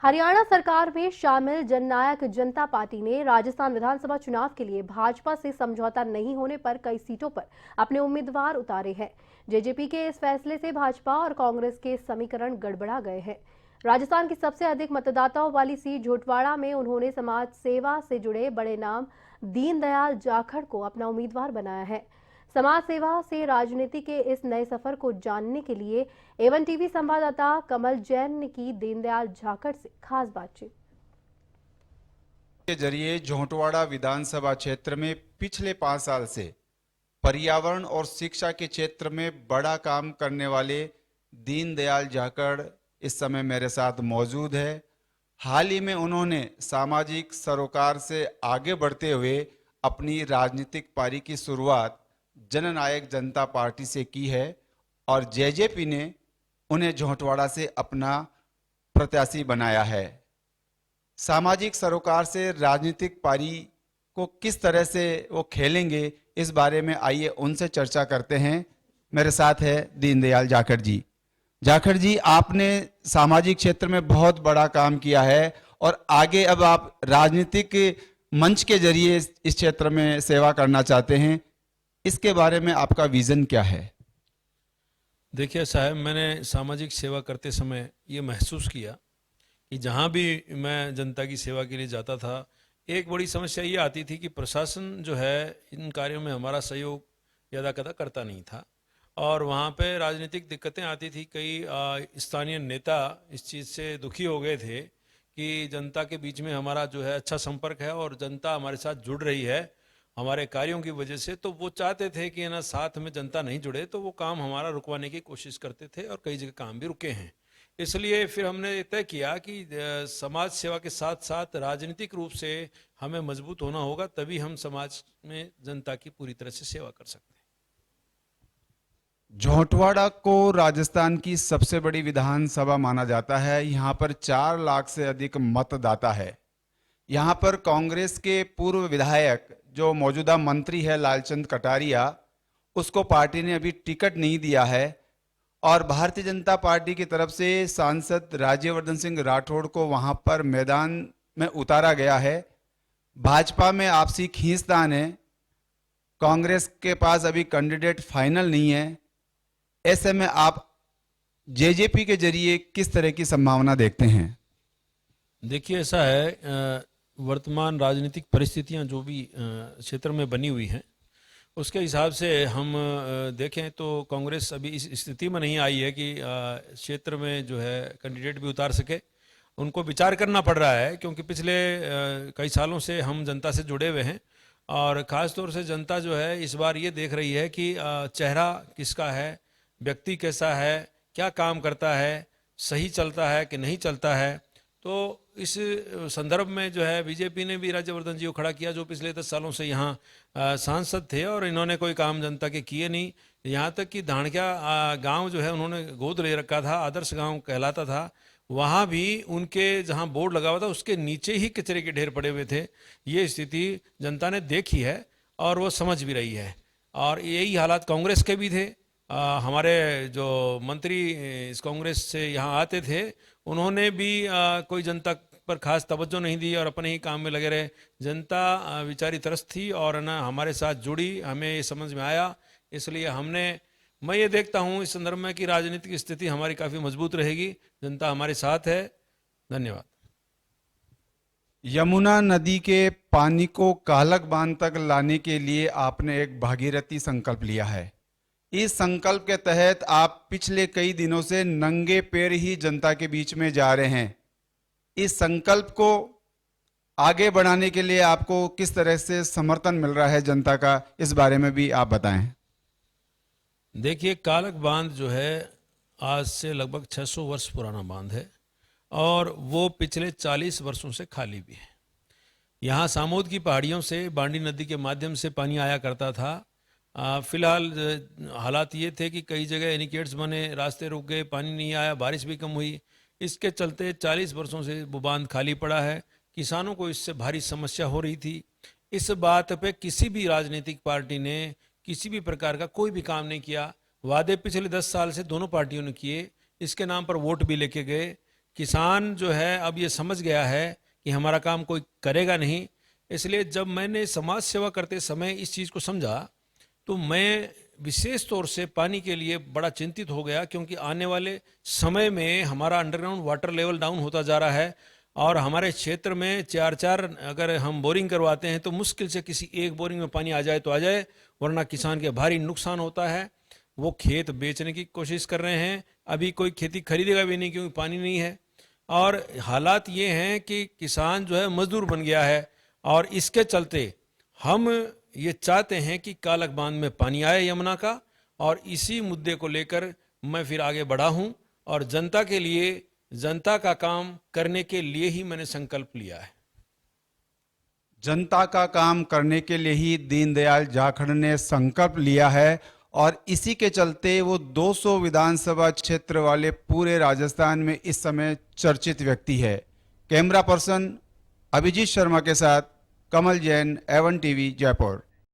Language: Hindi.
हरियाणा सरकार में शामिल जननायक जनता पार्टी ने राजस्थान विधानसभा चुनाव के लिए भाजपा से समझौता नहीं होने पर कई सीटों पर अपने उम्मीदवार उतारे हैं। जेजेपी के इस फैसले से भाजपा और कांग्रेस के समीकरण गड़बड़ा गए हैं। राजस्थान की सबसे अधिक मतदाताओं वाली सीट झोटवाड़ा में उन्होंने समाज सेवा से जुड़े बड़े नाम दीनदयाल जाखड़ को अपना उम्मीदवार बनाया है। समाज सेवा से राजनीति के इस नए सफर को जानने के लिए एवन टीवी संवाददाता कमल जैन ने की दीनदयाल जाखड़ से खास बातचीत। के जरिए झोंटवाड़ा विधानसभा क्षेत्र में पिछले 5 साल से पर्यावरण और शिक्षा के क्षेत्र में बड़ा काम करने वाले दीनदयाल जाखड़ इस समय मेरे साथ मौजूद है। हाल ही में उन्होंने सामाजिक सरोकार से आगे बढ़ते हुए अपनी राजनीतिक पारी की शुरुआत जननायक जनता पार्टी से की है और जेजेपी ने उन्हें झोंटवाड़ा से अपना प्रत्याशी बनाया है। सामाजिक सरोकार से राजनीतिक पारी को किस तरह से वो खेलेंगे, इस बारे में आइए उनसे चर्चा करते हैं। मेरे साथ है दीनदयाल जाखड़ जी। जाखड़ जी, आपने सामाजिक क्षेत्र में बहुत बड़ा काम किया है और आगे अब आप राजनीतिक मंच के जरिए इस क्षेत्र में सेवा करना चाहते हैं। इसके बारे में आपका विजन क्या है? देखिए साहब, मैंने सामाजिक सेवा करते समय ये महसूस किया कि जहाँ भी मैं जनता की सेवा के लिए जाता था, एक बड़ी समस्या ये आती थी कि प्रशासन जो है इन कार्यों में हमारा सहयोग अदा कदा करता नहीं था और वहाँ पे राजनीतिक दिक्कतें आती थी। कई स्थानीय नेता इस चीज़ से दुखी हो गए थे कि जनता के बीच में हमारा जो है अच्छा संपर्क है और जनता हमारे साथ जुड़ रही है हमारे कार्यों की वजह से, तो वो चाहते थे कि ना साथ में जनता नहीं जुड़े, तो वो काम हमारा रुकवाने की कोशिश करते थे और कई जगह काम भी रुके हैं। इसलिए फिर हमने तय किया कि समाज सेवा के साथ साथ राजनीतिक रूप से हमें मजबूत होना होगा, तभी हम समाज में जनता की पूरी तरह से सेवा कर सकते हैं। झोंटवाड़ा को राजस्थान की सबसे बड़ी विधानसभा माना जाता है। यहाँ पर 4 लाख से अधिक मतदाता है। यहाँ पर कांग्रेस के पूर्व विधायक जो मौजूदा मंत्री है लालचंद कटारिया, उसको पार्टी ने अभी टिकट नहीं दिया है और भारतीय जनता पार्टी की तरफ से सांसद राज्यवर्धन सिंह राठौड़ को वहां पर मैदान में उतारा गया है। भाजपा में आपसी खींचतान है, कांग्रेस के पास अभी कैंडिडेट फाइनल नहीं है। ऐसे में आप जेजेपी के जरिए किस तरह की संभावना देखते हैं? देखिए ऐसा है, वर्तमान राजनीतिक परिस्थितियां जो भी क्षेत्र में बनी हुई हैं उसके हिसाब से हम देखें तो कांग्रेस अभी इस स्थिति में नहीं आई है कि क्षेत्र में जो है कैंडिडेट भी उतार सके। उनको विचार करना पड़ रहा है क्योंकि पिछले कई सालों से हम जनता से जुड़े हुए हैं और ख़ास तौर से जनता जो है इस बार ये देख रही है कि चेहरा किसका है, व्यक्ति कैसा है, क्या काम करता है, सही चलता है कि नहीं चलता है। तो इस संदर्भ में जो है बीजेपी ने भी राज्यवर्धन जी को खड़ा किया जो पिछले 10 सालों से यहाँ सांसद थे और इन्होंने कोई काम जनता के किए नहीं। यहाँ तक कि धाणक्या गांव जो है उन्होंने गोद ले रखा था, आदर्श गांव कहलाता था, वहाँ भी उनके जहाँ बोर्ड लगा हुआ था उसके नीचे ही कचरे के ढेर पड़े हुए थे। ये स्थिति जनता ने देखी है और वो समझ भी रही है और यही हालात कांग्रेस के भी थे। हमारे जो मंत्री इस कांग्रेस से यहाँ आते थे उन्होंने भी कोई जनता पर खास तवज्जो नहीं दी और अपने ही काम में लगे रहे। जनता बेचारी त्रस्त थी और ना हमारे साथ जुड़ी, हमें ये समझ में आया। इसलिए मैं ये देखता हूँ इस संदर्भ में कि राजनीतिक स्थिति हमारी काफ़ी मजबूत रहेगी, जनता हमारे साथ है। धन्यवाद। यमुना नदी के पानी को कालक बांध तक लाने के लिए आपने एक भागीरथी संकल्प लिया है। इस संकल्प के तहत आप पिछले कई दिनों से नंगे पैर ही जनता के बीच में जा रहे हैं। इस संकल्प को आगे बढ़ाने के लिए आपको किस तरह से समर्थन मिल रहा है जनता का, इस बारे में भी आप बताएं। देखिए, कालक बांध जो है आज से लगभग 600 वर्ष पुराना बांध है और वो पिछले 40 वर्षों से खाली भी है। यहाँ सामोद की पहाड़ियों से बांडी नदी के माध्यम से पानी आया करता था। फिलहाल हालात ये थे कि कई जगह एनिकेट्स बने, रास्ते रुक गए, पानी नहीं आया, बारिश भी कम हुई। इसके चलते 40 वर्षों से वो बांध खाली पड़ा है। किसानों को इससे भारी समस्या हो रही थी। इस बात पे किसी भी राजनीतिक पार्टी ने किसी भी प्रकार का कोई भी काम नहीं किया। वादे पिछले 10 साल से दोनों पार्टियों ने किए, इसके नाम पर वोट भी लेके गए किसान जो है अब ये समझ गया है कि हमारा काम कोई करेगा नहीं। इसलिए जब मैंने समाज सेवा करते समय इस चीज़ को समझा तो मैं विशेष तौर से पानी के लिए बड़ा चिंतित हो गया, क्योंकि आने वाले समय में हमारा अंडरग्राउंड वाटर लेवल डाउन होता जा रहा है और हमारे क्षेत्र में 4-4 अगर हम बोरिंग करवाते हैं तो मुश्किल से किसी एक बोरिंग में पानी आ जाए तो आ जाए, वरना किसान के भारी नुकसान होता है। वो खेत बेचने की कोशिश कर रहे हैं, अभी कोई खेती खरीदेगा भी नहीं क्योंकि पानी नहीं है। और हालात ये हैं कि किसान जो है मजदूर बन गया है और इसके चलते हम ये चाहते हैं कि कालक बांध में पानी आए यमुना का, और इसी मुद्दे को लेकर मैं फिर आगे बढ़ा हूं और जनता के लिए, जनता का काम करने के लिए ही मैंने संकल्प लिया है। जनता का काम करने के लिए ही दीनदयाल जाखड़ ने संकल्प लिया है और इसी के चलते वो 200 विधानसभा क्षेत्र वाले पूरे राजस्थान में इस समय चर्चित व्यक्ति है। कैमरा पर्सन अभिजीत शर्मा के साथ कमल जैन, A1 टीवी, जयपुर।